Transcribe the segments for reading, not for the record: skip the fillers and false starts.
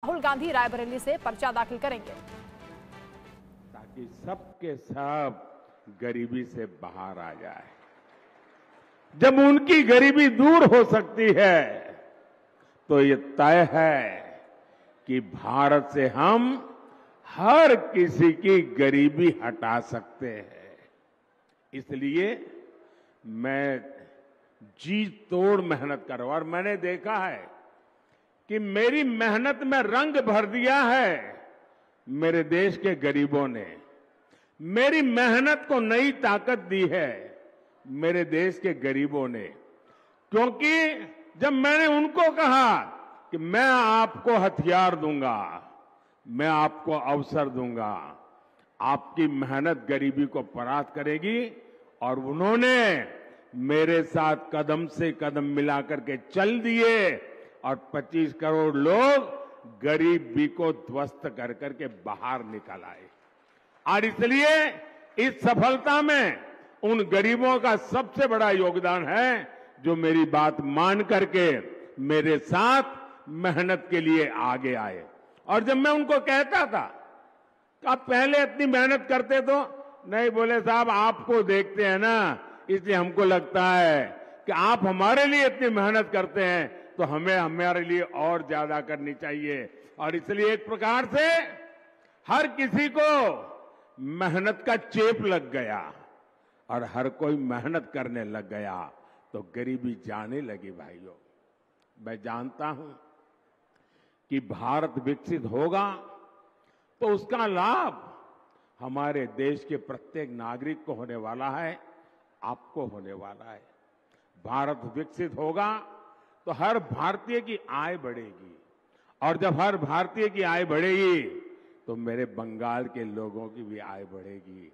राहुल गांधी रायबरेली से पर्चा दाखिल करेंगे ताकि सबके सब गरीबी से बाहर आ जाए। जब उनकी गरीबी दूर हो सकती है तो ये तय है कि भारत से हम हर किसी की गरीबी हटा सकते हैं। इसलिए मैं जी तोड़ मेहनत कर रहा हूं और मैंने देखा है कि मेरी मेहनत में रंग भर दिया है मेरे देश के गरीबों ने। मेरी मेहनत को नई ताकत दी है मेरे देश के गरीबों ने, क्योंकि जब मैंने उनको कहा कि मैं आपको हथियार दूंगा, मैं आपको अवसर दूंगा, आपकी मेहनत गरीबी को परास्त करेगी, और उन्होंने मेरे साथ कदम से कदम मिलाकर के चल दिए और 25 करोड़ लोग गरीबी को ध्वस्त कर करके बाहर निकल आए। और इसलिए इस सफलता में उन गरीबों का सबसे बड़ा योगदान है जो मेरी बात मान करके मेरे साथ मेहनत के लिए आगे आए। और जब मैं उनको कहता था कि आप पहले इतनी मेहनत करते तो नहीं, बोले साहब आपको देखते हैं ना, इसलिए हमको लगता है कि आप हमारे लिए इतनी मेहनत करते हैं तो हमें हमारे लिए और ज्यादा करनी चाहिए। और इसलिए एक प्रकार से हर किसी को मेहनत का चेप लग गया और हर कोई मेहनत करने लग गया तो गरीबी जाने लगी। भाइयों, मैं जानता हूं कि भारत विकसित होगा तो उसका लाभ हमारे देश के प्रत्येक नागरिक को होने वाला है, आपको होने वाला है। भारत विकसित होगा तो हर भारतीय की आय बढ़ेगी, और जब हर भारतीय की आय बढ़ेगी तो मेरे बंगाल के लोगों की भी आय बढ़ेगी,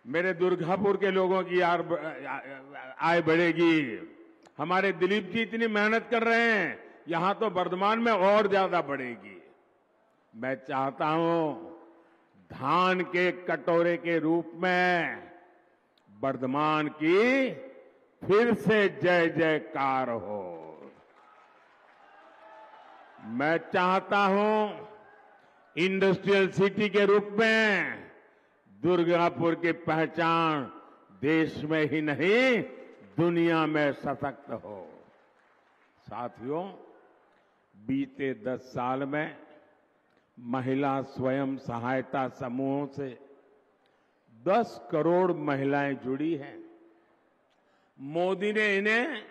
मेरे दुर्गापुर के लोगों की आय बढ़ेगी। हमारे दिलीप जी इतनी मेहनत कर रहे हैं, यहां तो वर्धमान में और ज्यादा बढ़ेगी। मैं चाहता हूं धान के कटोरे के रूप में वर्धमान की फिर से जय जयकार हो। मैं चाहता हूं इंडस्ट्रियल सिटी के रूप में दुर्गापुर की पहचान देश में ही नहीं दुनिया में सशक्त हो। साथियों, बीते 10 साल में महिला स्वयं सहायता समूहों से 10 करोड़ महिलाएं जुड़ी हैं। मोदी ने इन्हें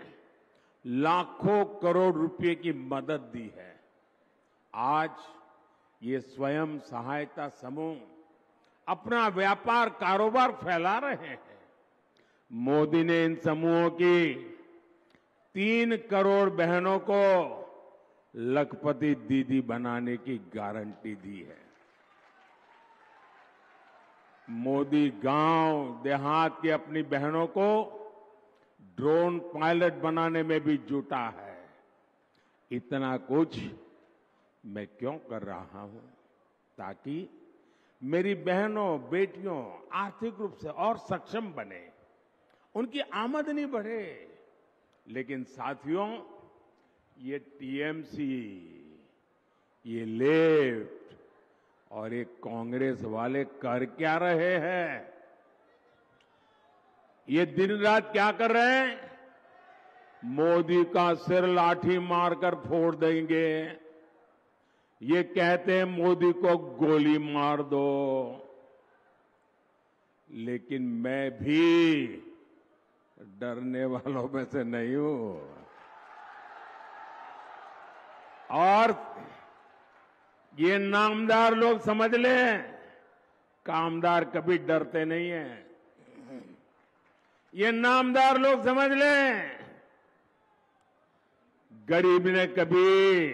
लाखों करोड़ रुपए की मदद दी है। आज ये स्वयं सहायता समूह अपना व्यापार कारोबार फैला रहे हैं। मोदी ने इन समूहों की 3 करोड़ बहनों को लखपति दीदी बनाने की गारंटी दी है। मोदी गांव देहात की अपनी बहनों को ड्रोन पायलट बनाने में भी जुटा है। इतना कुछ मैं क्यों कर रहा हूं? ताकि मेरी बहनों बेटियों आर्थिक रूप से और सक्षम बने, उनकी आमदनी बढ़े। लेकिन साथियों, ये टीएमसी, ये लेफ्ट और ये कांग्रेस वाले कर क्या रहे हैं? ये दिन रात क्या कर रहे हैं? मोदी का सिर लाठी मारकर फोड़ देंगे। ये कहते हैं मोदी को गोली मार दो। लेकिन मैं भी डरने वालों में से नहीं हूं। और ये नामदार लोग समझ लें, कामदार कभी डरते नहीं हैं। ये नामदार लोग समझ लें, गरीब ने कभी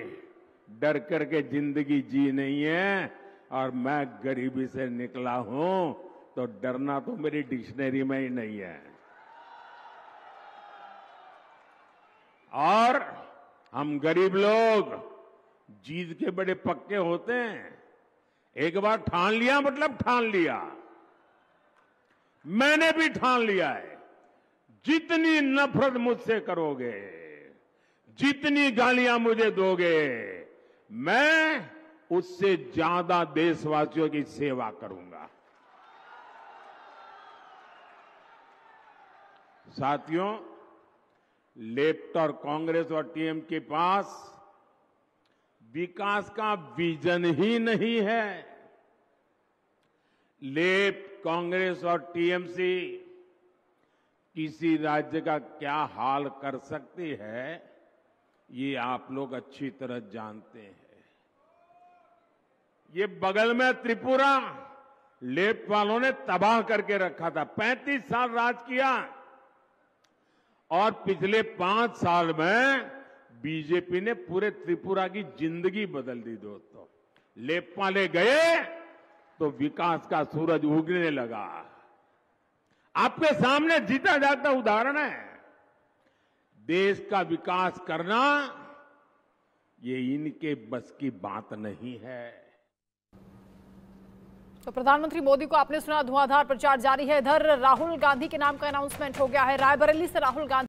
डर करके जिंदगी जी नहीं है। और मैं गरीबी से निकला हूं तो डरना तो मेरी डिक्शनरी में ही नहीं है। और हम गरीब लोग जीत के बड़े पक्के होते हैं। एक बार ठान लिया मतलब ठान लिया। मैंने भी ठान लिया है, जितनी नफरत मुझसे करोगे, जितनी गालियां मुझे दोगे, मैं उससे ज्यादा देशवासियों की सेवा करूंगा। साथियों, लेफ्ट और कांग्रेस और टीएम के पास विकास का विजन ही नहीं है। लेफ्ट, कांग्रेस और टीएमसी किसी राज्य का क्या हाल कर सकती है, ये आप लोग अच्छी तरह जानते हैं। ये बगल में त्रिपुरा लेफ्ट वालों ने तबाह करके रखा था। 35 साल राज किया और पिछले 5 साल में बीजेपी ने पूरे त्रिपुरा की जिंदगी बदल दी। दोस्तों, लेफ्ट वाले गए तो विकास का सूरज उगने लगा। आपके सामने जीता जाता उदाहरण है। देश का विकास करना ये इनके बस की बात नहीं है। तो प्रधानमंत्री मोदी को आपने सुना, धुआंधार प्रचार जारी है। इधर राहुल गांधी के नाम का अनाउंसमेंट हो गया है। रायबरेली से राहुल गांधी